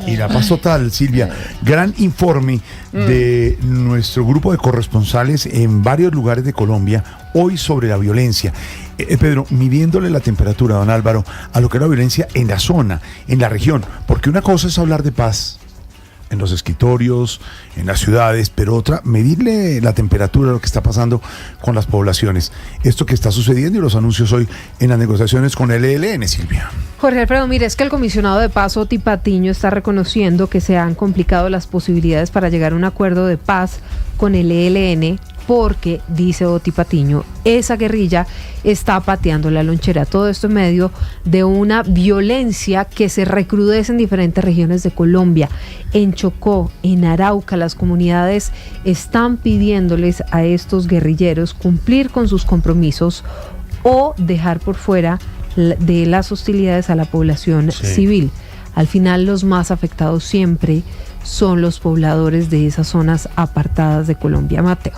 Y la paz total, Silvia. Gran informe de nuestro grupo de corresponsales en varios lugares de Colombia hoy sobre la violencia. Pedro, midiéndole la temperatura, don Álvaro, a lo que es la violencia en la zona, en la región, porque una cosa es hablar de paz en los escritorios, en las ciudades, pero otra, medirle la temperatura a lo que está pasando con las poblaciones. Esto que está sucediendo y los anuncios hoy en las negociaciones con el ELN, Silvia. Jorge Alfredo, mire, es que el comisionado de paz, Oti Patiño, está reconociendo que se han complicado las posibilidades para llegar a un acuerdo de paz con el ELN porque, dice Oti Patiño, esa guerrilla está pateando la lonchera. Todo esto en medio de una violencia que se recrudece en diferentes regiones de Colombia. En Chocó, en Arauca, las comunidades están pidiéndoles a estos guerrilleros cumplir con sus compromisos o dejar por fuera de las hostilidades a la población civil. Al final, los más afectados siempre son los pobladores de esas zonas apartadas de Colombia. Mateo.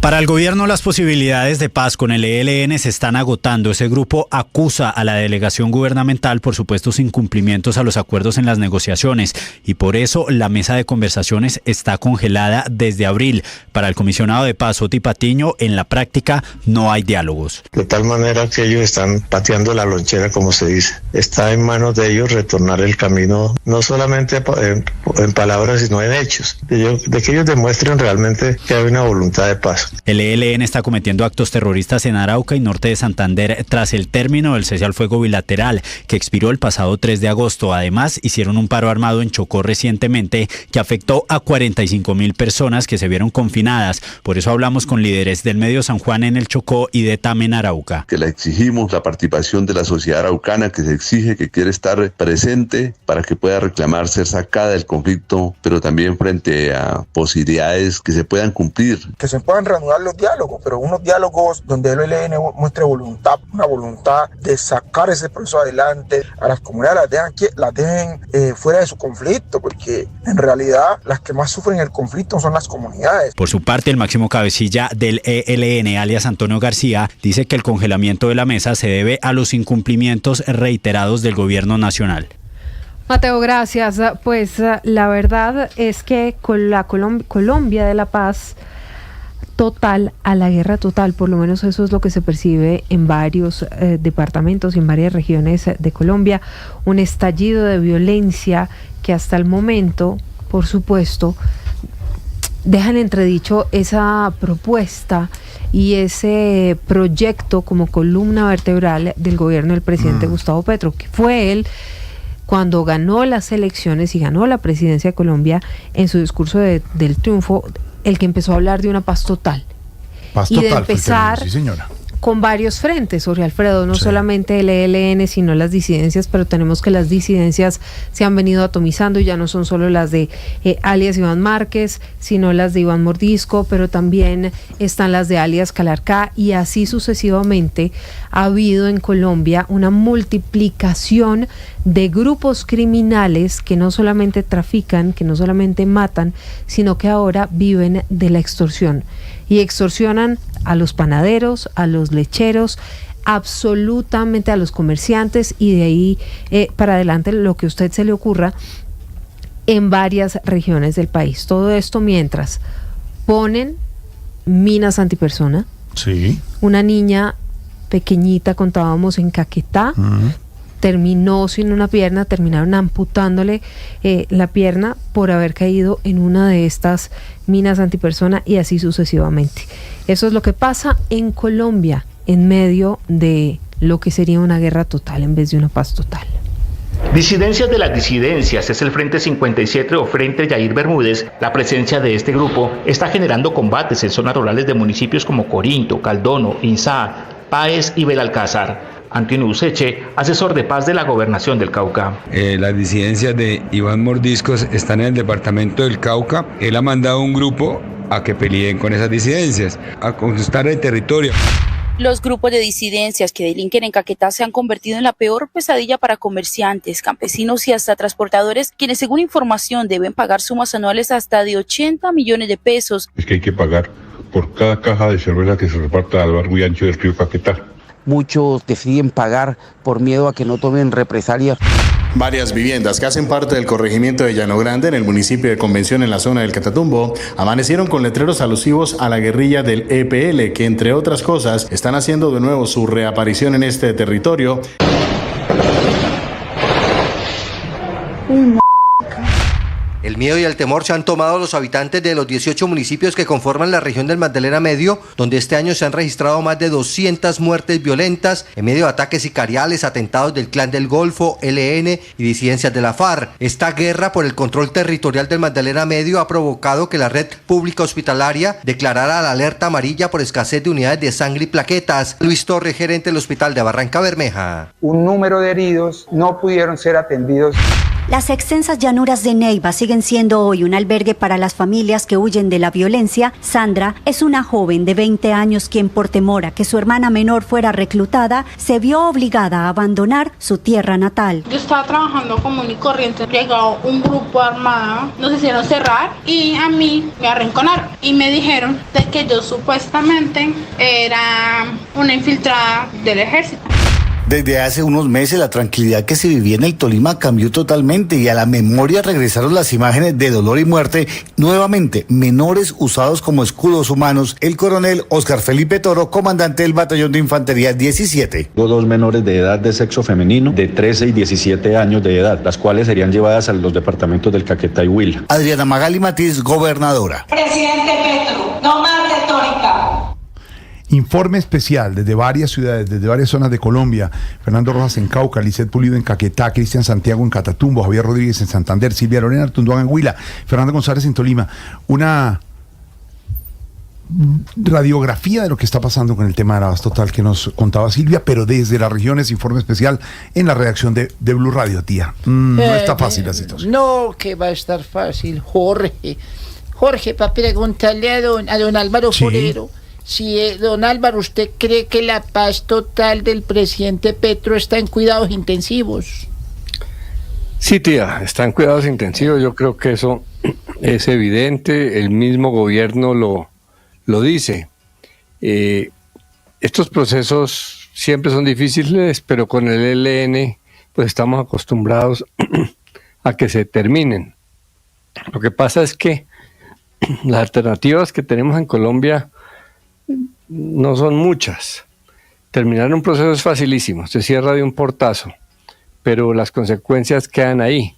Para el gobierno, las posibilidades de paz con el ELN se están agotando. Ese grupo acusa a la delegación gubernamental por supuestos incumplimientos a los acuerdos en las negociaciones y por eso la mesa de conversaciones está congelada desde abril. Para el comisionado de paz, Oti Patiño, en la práctica no hay diálogos. De tal manera que ellos están pateando la lonchera, como se dice. Está en manos de ellos retornar el camino, no solamente en palabras, sino en hechos. De que ellos demuestren realmente que hay una voluntad de paz. El ELN está cometiendo actos terroristas en Arauca y norte de Santander tras el término del cese al fuego bilateral que expiró el pasado 3 de agosto. Además, hicieron un paro armado en Chocó recientemente que afectó a 45.000 personas que se vieron confinadas. Por eso hablamos con líderes del Medio San Juan en el Chocó y de Tame en Arauca. Que le exigimos la participación de la sociedad araucana, que se exige, que quiere estar presente para que pueda reclamar ser sacada del conflicto, pero también frente a posibilidades que se puedan cumplir. Que se puedan reanudar los diálogos, pero unos diálogos donde el ELN muestre voluntad, una voluntad de sacar ese proceso adelante, a las comunidades las dejen fuera de su conflicto, porque en realidad las que más sufren el conflicto son las comunidades. Por su parte, el máximo cabecilla del ELN, alias Antonio García, dice que el congelamiento de la mesa se debe a los incumplimientos reiterados del gobierno nacional. Mateo, gracias. Pues la verdad es que con la Colombia de la paz total a la guerra total, por lo menos eso es lo que se percibe en varios departamentos y en varias regiones de Colombia, un estallido de violencia que hasta el momento, por supuesto, dejan entredicho esa propuesta y ese proyecto como columna vertebral del gobierno del presidente Gustavo Petro, que fue él cuando ganó las elecciones y ganó la presidencia de Colombia, en su discurso del triunfo, el que empezó a hablar de una paz total. Paz y total, de empezar sí, señora, con varios frentes, Jorge Alfredo, no solamente el ELN, sino las disidencias, pero tenemos que las disidencias se han venido atomizando y ya no son solo las de alias Iván Márquez, sino las de Iván Mordisco, pero también están las de alias Calarcá y así sucesivamente. Ha habido en Colombia una multiplicación de grupos criminales que no solamente trafican, que no solamente matan, sino que ahora viven de la extorsión y extorsionan a los panaderos, a los lecheros, absolutamente a los comerciantes y de ahí para adelante lo que a usted se le ocurra en varias regiones del país. Todo esto mientras ponen minas antipersona. Sí. Una niña pequeñita, contábamos, en Caquetá, terminó sin una pierna, terminaron amputándole la pierna por haber caído en una de estas minas antipersona y así sucesivamente. Eso es lo que pasa en Colombia en medio de lo que sería una guerra total en vez de una paz total. Disidencias de las disidencias es el Frente 57 o Frente Yair Bermúdez. La presencia de este grupo está generando combates en zonas rurales de municipios como Corinto, Caldono, Inzá, Páez y Belalcázar. Antonio Useche, asesor de paz de la Gobernación del Cauca. Las disidencias de Iván Mordiscos están en el departamento del Cauca. Él ha mandado un grupo a que peleen con esas disidencias, a conquistar el territorio. Los grupos de disidencias que delinquen en Caquetá se han convertido en la peor pesadilla para comerciantes, campesinos y hasta transportadores, quienes según información deben pagar sumas anuales hasta de 80 millones de pesos. Es que hay que pagar por cada caja de cerveza que se reparta a lo largo y ancho del río Caquetá. muchos deciden pagar por miedo a que no tomen represalias. Varias viviendas que hacen parte del corregimiento de Llano Grande, en el municipio de Convención, en la zona del Catatumbo, amanecieron con letreros alusivos a la guerrilla del EPL, que entre otras cosas están haciendo de nuevo su reaparición en este territorio. El miedo y el temor se han tomado los habitantes de los 18 municipios que conforman la región del Magdalena Medio, donde este año se han registrado más de 200 muertes violentas en medio de ataques sicariales, atentados del Clan del Golfo, ELN y disidencias de la FARC. Esta guerra por el control territorial del Magdalena Medio ha provocado que la red pública hospitalaria declarara la alerta amarilla por escasez de unidades de sangre y plaquetas. Luis Torres, gerente del Hospital de Barranca Bermeja. Un número de heridos no pudieron ser atendidos. Las extensas llanuras de Neiva siguen siendo hoy un albergue para las familias que huyen de la violencia. Sandra es una joven de 20 años quien, por temor a que su hermana menor fuera reclutada, se vio obligada a abandonar su tierra natal. Yo estaba trabajando común y corriente, llegó un grupo armado, nos hicieron cerrar y a mí me arrinconaron y me dijeron de que yo supuestamente era una infiltrada del ejército. Desde hace unos meses la tranquilidad que se vivía en el Tolima cambió totalmente y a la memoria regresaron las imágenes de dolor y muerte. Nuevamente, menores usados como escudos humanos. El coronel Oscar Felipe Toro, comandante del Batallón de Infantería 17. Hubo 2 menores de edad de sexo femenino de 13 y 17 años de edad, las cuales serían llevadas a los departamentos del Caquetá y Huila. Adriana Magali Matiz, gobernadora. Presidente Petro, no más retórica. Informe especial desde varias ciudades, desde varias zonas de Colombia. Fernando Rojas en Cauca, Lisset Pulido en Caquetá, Cristian Santiago en Catatumbo, Javier Rodríguez en Santander, Silvia Lorena Artunduaga en Huila, Fernando González en Tolima. Una radiografía de lo que está pasando con el tema del abasto total que nos contaba Silvia, pero desde las regiones, informe especial en la redacción de Blue Radio, tía. No está fácil la situación. No, que va a estar fácil, Jorge. Jorge, para preguntarle a don Álvaro Forero. Si, don Álvaro, ¿usted cree que la paz total del presidente Petro está en cuidados intensivos? Sí, tía, está en cuidados intensivos. Yo creo que eso es evidente. El mismo gobierno lo dice. Estos procesos siempre son difíciles, pero con el ELN pues estamos acostumbrados a que se terminen. Lo que pasa es que las alternativas que tenemos en Colombia no son muchas. Terminar un proceso es facilísimo, se cierra de un portazo, pero las consecuencias quedan ahí.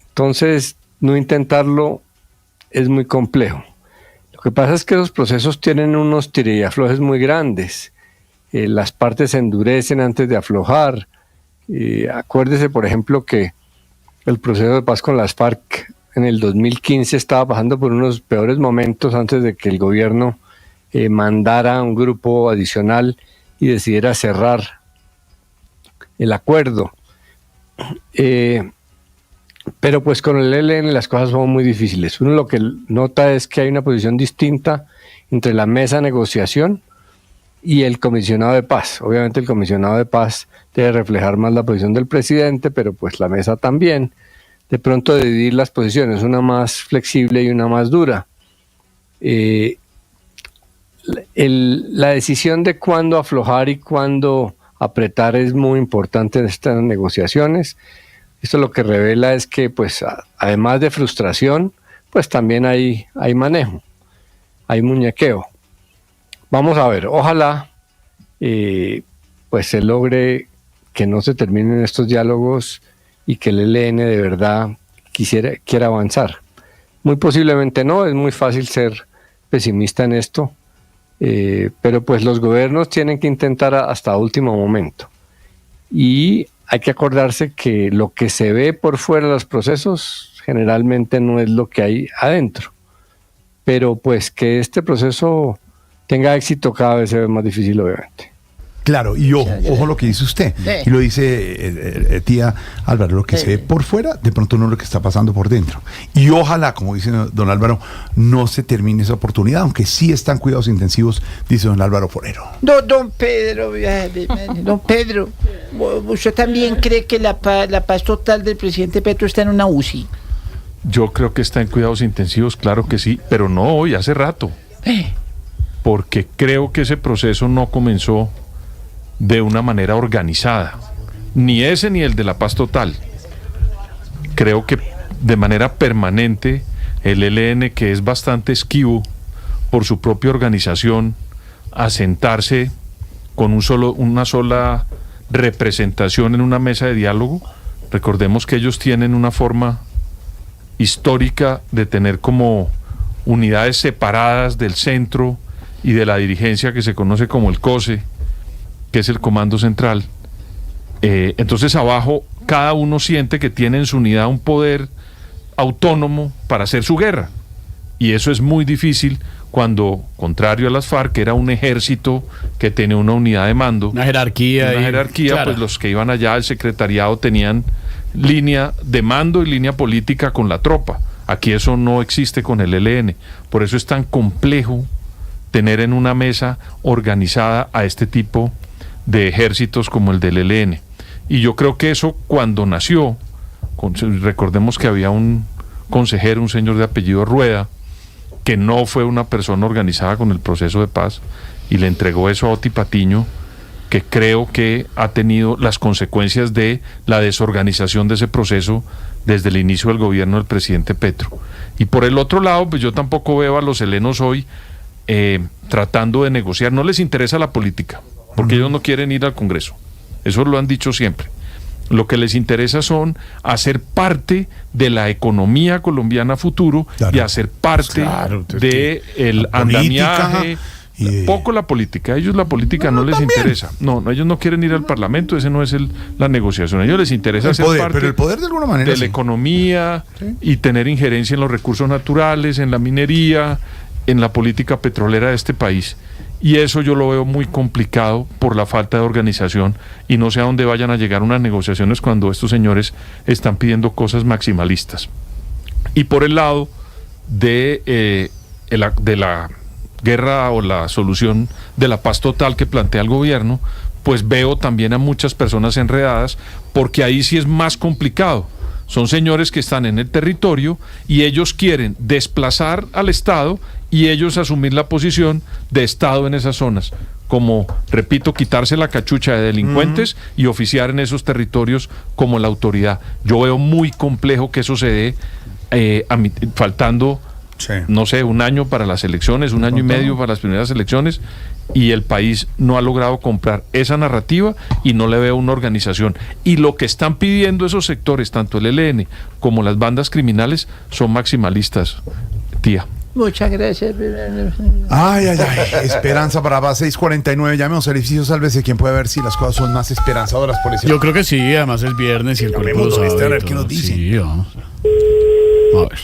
Entonces, no intentarlo es muy complejo. Lo que pasa es que los procesos tienen unos tire y aflojes muy grandes. Las partes se endurecen antes de aflojar. Acuérdese, por ejemplo, que el proceso de paz con las FARC en el 2015 estaba pasando por unos peores momentos antes de que el gobierno mandara un grupo adicional y decidiera cerrar el acuerdo. Pero pues con el ELN las cosas son muy difíciles. Uno lo que nota es que hay una posición distinta entre la mesa de negociación y el comisionado de paz. Obviamente el comisionado de paz debe reflejar más la posición del presidente, pero pues la mesa también. De pronto dividir las posiciones, una más flexible y una más dura. La decisión de cuándo aflojar y cuándo apretar es muy importante en estas negociaciones. Esto lo que revela es que, pues, además de frustración, pues también hay manejo, hay muñequeo. Vamos a ver, ojalá pues se logre que no se terminen estos diálogos y que el ELN de verdad quiera avanzar. Muy posiblemente no, es muy fácil ser pesimista en esto. Pero pues los gobiernos tienen que intentar hasta último momento y hay que acordarse que lo que se ve por fuera de los procesos generalmente no es lo que hay adentro, pero pues que este proceso tenga éxito cada vez se ve más difícil, obviamente. Claro, y ojo lo que dice usted, y lo dice tía Álvaro, lo que se ve por fuera, de pronto no es lo que está pasando por dentro. Y ojalá, como dice don Álvaro, no se termine esa oportunidad, aunque sí están cuidados intensivos, dice don Álvaro Forero. No, don Pedro, ¿usted también cree que la paz total del presidente Petro está en una UCI? Yo creo que está en cuidados intensivos, claro que sí, pero no hoy, hace rato. Porque creo que ese proceso no comenzó de una manera organizada. Ni ese ni el de la paz total. Creo que de manera permanente el ELN, que es bastante esquivo por su propia organización, a sentarse con una sola representación en una mesa de diálogo. Recordemos que ellos tienen una forma histórica de tener como unidades separadas del centro y de la dirigencia, que se conoce como el COSE, que es el Comando Central. Entonces abajo cada uno siente que tiene en su unidad un poder autónomo para hacer su guerra, y eso es muy difícil cuando, contrario a las FARC, era un ejército que tenía una unidad de mando, una jerarquía, claro. Pues los que iban allá al secretariado tenían línea de mando y línea política con la tropa. Aquí eso no existe con el ELN, por eso es tan complejo tener en una mesa organizada a este tipo de ejércitos como el del ELN. Y yo creo que eso, cuando nació, recordemos que había un consejero, un señor de apellido Rueda, que no fue una persona organizada con el proceso de paz, y le entregó eso a Oti Patiño, que creo que ha tenido las consecuencias de la desorganización de ese proceso desde el inicio del gobierno del presidente Petro. Y por el otro lado, pues yo tampoco veo a los helenos hoy tratando de negociar. No les interesa la política, porque ellos no quieren ir al Congreso. Eso lo han dicho siempre. Lo que les interesa son hacer parte de la economía colombiana futuro, claro, y hacer parte del andamiaje. Poco la política. A ellos la política no les interesa. No, ellos no quieren ir al Parlamento. Ese no es la negociación. A ellos les interesa el ser poder, parte, pero el poder de alguna manera de la economía, sí, y tener injerencia en los recursos naturales, en la minería, en la política petrolera de este país. Y eso yo lo veo muy complicado por la falta de organización, y no sé a dónde vayan a llegar unas negociaciones cuando estos señores están pidiendo cosas maximalistas. Y por el lado de la guerra o la solución de la paz total que plantea el gobierno, pues veo también a muchas personas enredadas, porque ahí sí es más complicado. Son señores que están en el territorio y ellos quieren desplazar al Estado y ellos asumir la posición de Estado en esas zonas, como, repito, quitarse la cachucha de delincuentes y oficiar en esos territorios como la autoridad. Yo veo muy complejo que eso se dé faltando, no sé, un año para las elecciones, un año y medio para las primeras elecciones, y el país no ha logrado comprar esa narrativa y no le veo una organización. Y lo que están pidiendo esos sectores, tanto el ELN como las bandas criminales, son maximalistas, tía. Muchas gracias. Ay. Esperanza Brava, 6:49. Llamemos al edificio Sálvese, quien puede ver si las cosas son más esperanzadoras por eso. Yo creo que sí, además es viernes y el cuerpo lo sabe. A ver qué nos dice. Sí, vamos. A ver.